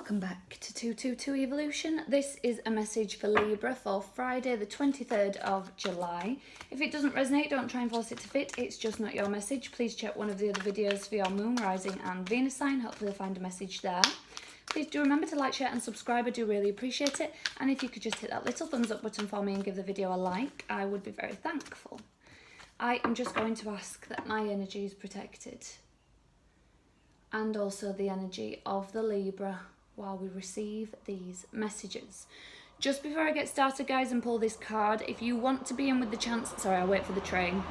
Welcome back to 222 Evolution. This is a message for Libra for Friday the 23rd of July. If it doesn't resonate, don't try and force it to fit. It's just not your message. Please check one of the other videos for your moon, rising and Venus sign. Hopefully you'll find a message there. Please do remember to like, share and subscribe. I do really appreciate it. And if you could just hit that little thumbs up button for me and give the video a like, I would be very thankful. I am just going to ask that my energy is protected. And also the energy of the Libra while we receive these messages. Just before I get started, guys, and pull this card, if you want to be in with the chance... Sorry, I'll wait for the train.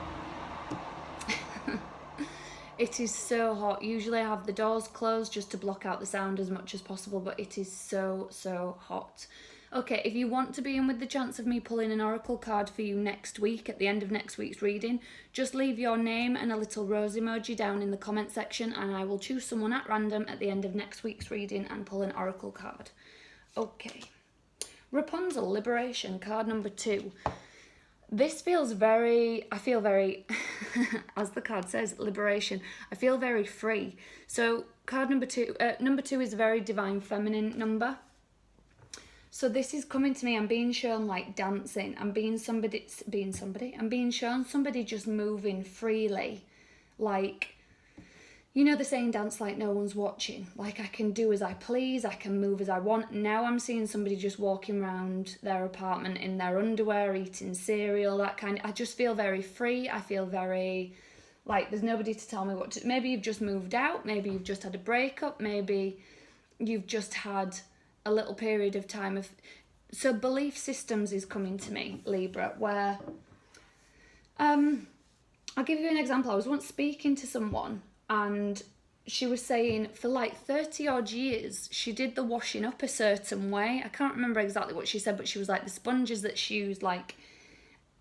It is so hot. Usually I have the doors closed just to block out the sound as much as possible, but it is so hot. Okay, if you want to be in with the chance of me pulling an oracle card for you next week, at the end of next week's reading, just leave your name and a little rose emoji down in the comment section and I will choose someone at random at the end of next week's reading and pull an oracle card. Okay. Rapunzel, Liberation, card number 2. This feels very, I feel very, as the card says, liberation. I feel very free. So card number 2 is a very divine feminine number. So this is coming to me, I'm being shown like dancing, I'm being shown somebody just moving freely. Like, you know the saying, dance like no one's watching. Like I can do as I please, I can move as I want. Now I'm seeing somebody just walking around their apartment in their underwear, eating cereal, that kind of, I just feel very free. I feel very, like there's nobody to tell me what to, maybe you've just moved out, maybe you've just had a breakup, maybe you've just had a little period of time of... So belief systems is coming to me, Libra, where... I'll give you an example. I was once speaking to someone and she was saying for like 30 odd years, she did the washing up a certain way. I can't remember exactly what she said, but she was like the sponges that she used, like,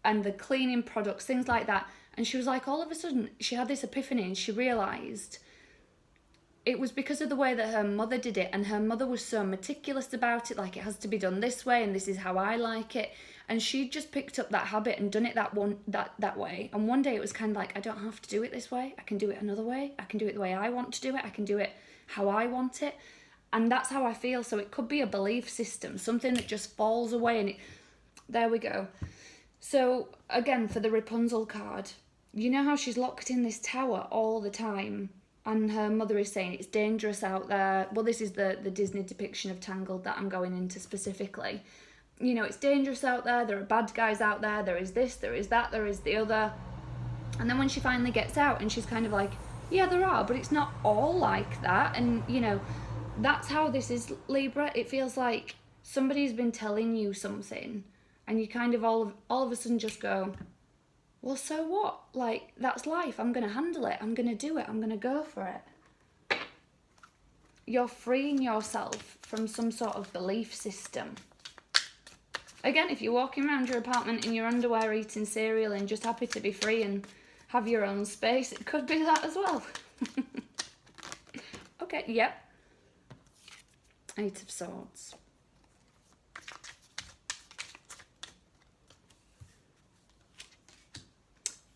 and the cleaning products, things like that. And she was like, all of a sudden, she had this epiphany and she realised it was because of the way that her mother did it, and her mother was so meticulous about it, like it has to be done this way and this is how I like it. And she just picked up that habit and done it that way. And one day it was kind of like, I don't have to do it this way. I can do it another way. I can do it the way I want to do it. I can do it how I want it. And that's how I feel. So it could be a belief system, something that just falls away. And there we go. So again, for the Rapunzel card, you know how she's locked in this tower all the time? And her mother is saying it's dangerous out there. Well, this is the Disney depiction of Tangled that I'm going into specifically. You know, it's dangerous out there. There are bad guys out there. There is this, there is that, there is the other. And then when she finally gets out and she's kind of like, yeah, there are, but it's not all like that. And, you know, that's how this is, Libra. It feels like somebody's been telling you something and you kind of all of a sudden just go, well, so what? Like, that's life. I'm going to handle it. I'm going to do it. I'm going to go for it. You're freeing yourself from some sort of belief system. Again, if you're walking around your apartment in your underwear eating cereal and just happy to be free and have your own space, it could be that as well. Okay, yep. 8 of Swords.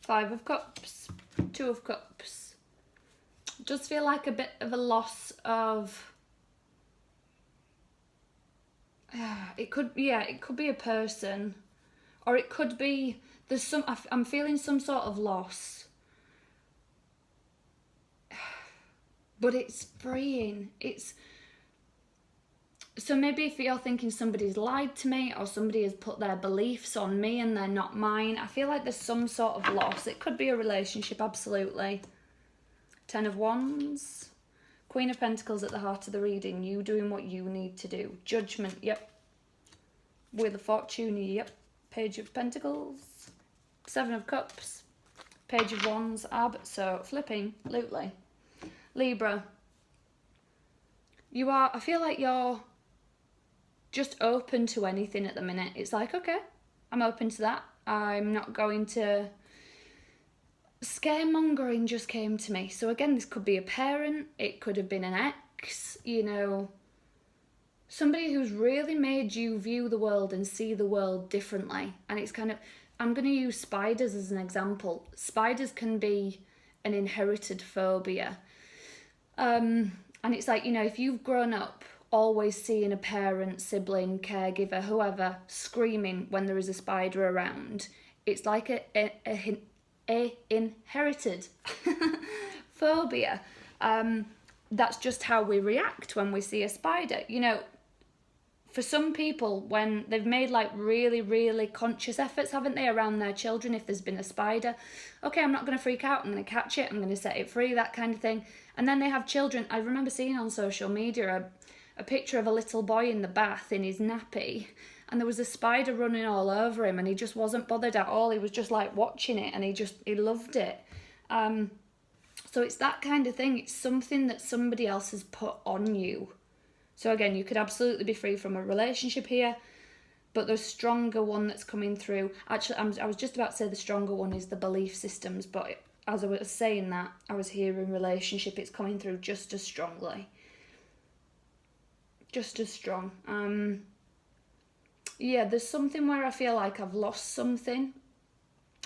Five of Cups, 2 of Cups. Does feel like a bit of a loss of... it could be a person, or it could be there's some. I'm feeling some sort of loss, but it's freeing. It's so maybe if you're thinking somebody's lied to me or somebody has put their beliefs on me and they're not mine, I feel like there's some sort of loss. It could be a relationship, absolutely. 10 of Wands. Queen of Pentacles at the heart of the reading. You doing what you need to do. Judgment, yep. Wheel of Fortune, yep. Page of Pentacles. 7 of Cups. Page of Wands, so flipping, lootly. Libra. I feel like you're just open to anything at the minute. It's like, okay, I'm open to that. I'm not going to... Scaremongering just came to me. So again, this could be a parent, it could have been an ex, you know, somebody who's really made you view the world and see the world differently. And it's kind of, I'm going to use spiders as an example. Spiders can be an inherited phobia. And it's like, you know, if you've grown up always seeing a parent, sibling, caregiver, whoever, screaming when there is a spider around. It's like a inherited phobia. That's just how we react when we see a spider. You know, for some people, when they've made like really, really conscious efforts, haven't they, around their children, if there's been a spider, okay, I'm not going to freak out, I'm going to catch it, I'm going to set it free, that kind of thing. And then they have children. I remember seeing on social media a picture of a little boy in the bath in his nappy, and there was a spider running all over him, and he just wasn't bothered at all. He was just like watching it, and he loved it. So it's that kind of thing. It's something that somebody else has put on you. So again, you could absolutely be free from a relationship here, but the stronger one that's coming through, actually, I was just about to say the stronger one is the belief systems, but as I was saying that, I was hearing relationship, it's coming through just as strongly. Just as strong. Yeah, there's something where I feel like I've lost something.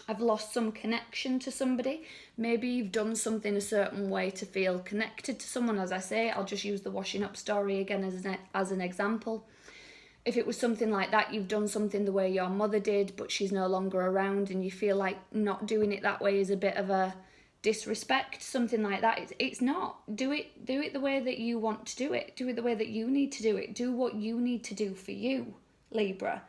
I've lost some connection to somebody. Maybe you've done something a certain way to feel connected to someone. As I say, I'll just use the washing up story again as an example. If it was something like that, you've done something the way your mother did, but she's no longer around, and you feel like not doing it that way is a bit of a disrespect, something like that. It's not. Do it the way that you want to do it. Do it the way that you need to do it. Do what you need to do for you, Libra.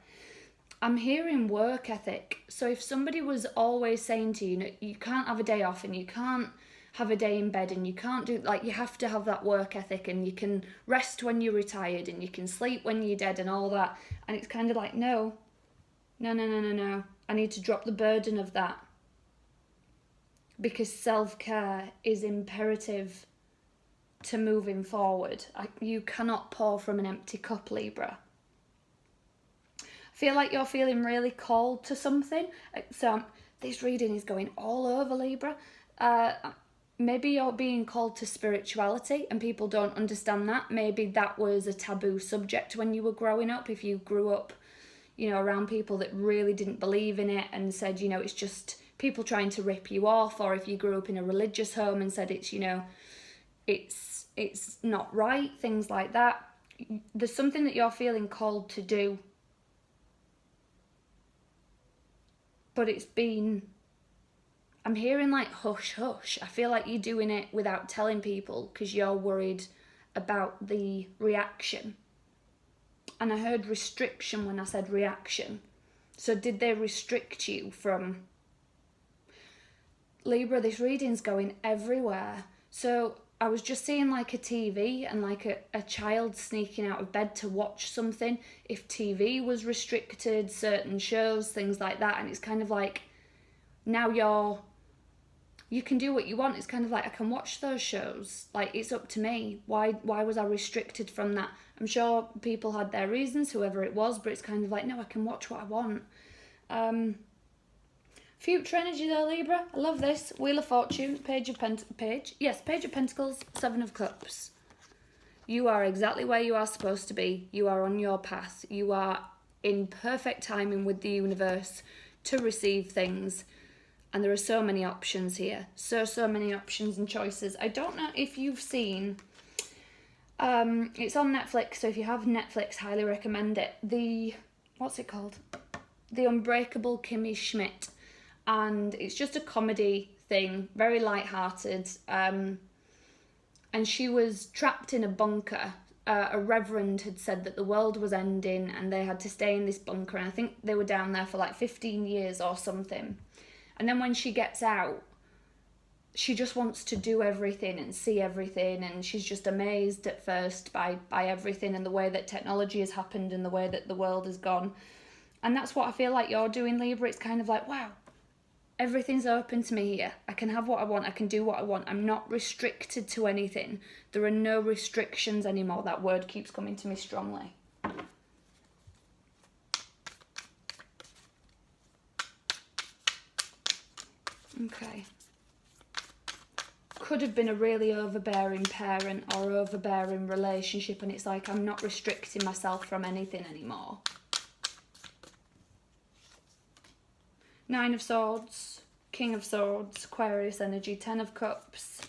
I'm hearing work ethic. So if somebody was always saying to you, you can't have a day off, and you can't have a day in bed, and you can't do, like, you have to have that work ethic, and you can rest when you're retired, and you can sleep when you're dead, and all that. And it's kind of like, no. I need to drop the burden of that. Because self-care is imperative to moving forward. You cannot pour from an empty cup, Libra. Feel like you're feeling really called to something. So this reading is going all over, Libra. Maybe you're being called to spirituality and people don't understand that. Maybe that was a taboo subject when you were growing up. If you grew up, you know, around people that really didn't believe in it and said, you know, it's just people trying to rip you off. Or if you grew up in a religious home and said it's, you know, it's not right, things like that. There's something that you're feeling called to do. But it's been, I'm hearing like hush hush. I feel like you're doing it without telling people because you're worried about the reaction. And I heard restriction when I said reaction. So did they restrict you from... Libra, this reading's going everywhere. So I was just seeing like a TV and like a child sneaking out of bed to watch something. If TV was restricted, certain shows, things like that. And it's kind of like, now you can do what you want. It's kind of like, I can watch those shows. Like, it's up to me. Why was I restricted from that? I'm sure people had their reasons, whoever it was, but it's kind of like, no, I can watch what I want. Future energy though, Libra. I love this. Wheel of Fortune, Page of Pentacles, Seven of Cups. You are exactly where you are supposed to be. You are on your path. You are in perfect timing with the universe to receive things. And there are so many options here. So many options and choices. I don't know if you've seen... it's on Netflix, so if you have Netflix, highly recommend it. What's it called? The Unbreakable Kimmy Schmidt. And it's just a comedy thing, very light-hearted. And she was trapped in a bunker. A reverend had said that the world was ending and they had to stay in this bunker. And I think they were down there for like 15 years or something. And then when she gets out, she just wants to do everything and see everything. And she's just amazed at first by everything and the way that technology has happened and the way that the world has gone. And that's what I feel like you're doing, Libra. It's kind of like, wow. Everything's open to me here. I can have what I want. I can do what I want. I'm not restricted to anything. There are no restrictions anymore. That word keeps coming to me strongly. Okay. Could have been a really overbearing parent or overbearing relationship, and it's like, I'm not restricting myself from anything anymore. Nine of Swords, King of Swords, Aquarius energy, Ten of Cups,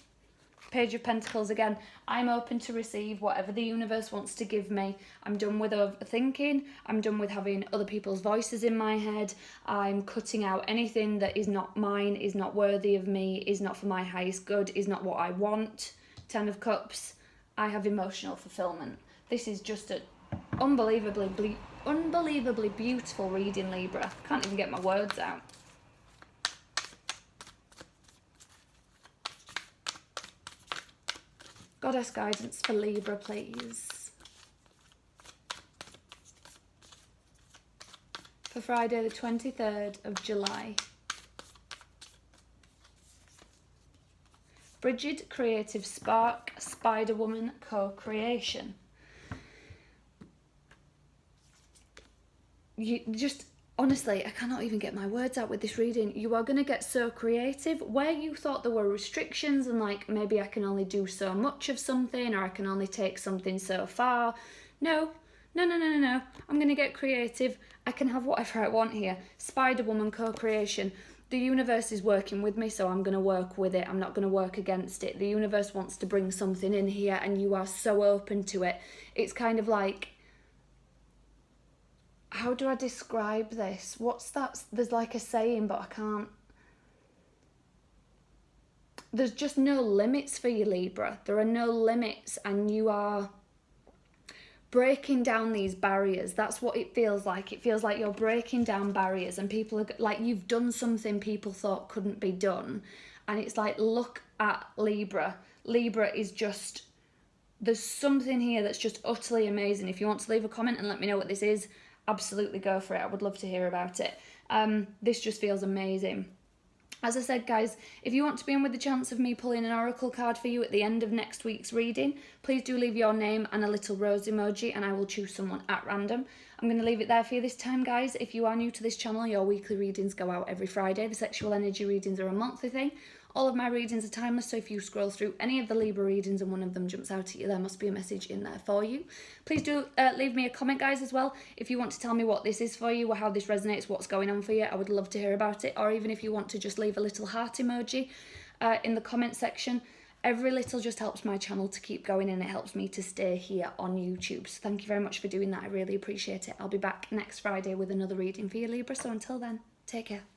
Page of Pentacles again. I'm open to receive whatever the universe wants to give me. I'm done with overthinking. I'm done with having other people's voices in my head. I'm cutting out anything that is not mine, is not worthy of me, is not for my highest good, is not what I want. 10 of Cups. I have emotional fulfillment. This is just an unbelievably beautiful reading, Libra. Can't even get my words out. Goddess guidance for Libra, please. For Friday the 23rd of July. Frigid, creative spark, Spider-Woman, co-creation. You just, honestly, I cannot even get my words out with this reading. You are going to get so creative. Where you thought there were restrictions and like maybe I can only do so much of something or I can only take something so far. No. I'm going to get creative. I can have whatever I want here. Spider-Woman, co-creation. The universe is working with me, so I'm going to work with it. I'm not going to work against it. The universe wants to bring something in here and you are so open to it. It's kind of like, how do I describe this? What's that? There's like a saying, but I can't. There's just no limits for you, Libra. There are no limits and you are breaking down these barriers. That's what it feels like. It feels like you're breaking down barriers and people are like, you've done something people thought couldn't be done. And it's like, look at Libra. Libra is just, there's something here that's just utterly amazing. If you want to leave a comment and let me know what this is, absolutely go for it. I would love to hear about it. This just feels amazing. As I said, guys, if you want to be in with the chance of me pulling an oracle card for you at the end of next week's reading, please do leave your name and a little rose emoji and I will choose someone at random. I'm going to leave it there for you this time, guys. If you are new to this channel, your weekly readings go out every Friday. The sexual energy readings are a monthly thing. All of my readings are timeless, so if you scroll through any of the Libra readings and one of them jumps out at you, there must be a message in there for you. Please do leave me a comment, guys, as well. If you want to tell me what this is for you or how this resonates, what's going on for you, I would love to hear about it. Or even if you want to just leave a little heart emoji in the comment section. Every little just helps my channel to keep going and it helps me to stay here on YouTube. So thank you very much for doing that. I really appreciate it. I'll be back next Friday with another reading for you, Libra. So until then, take care.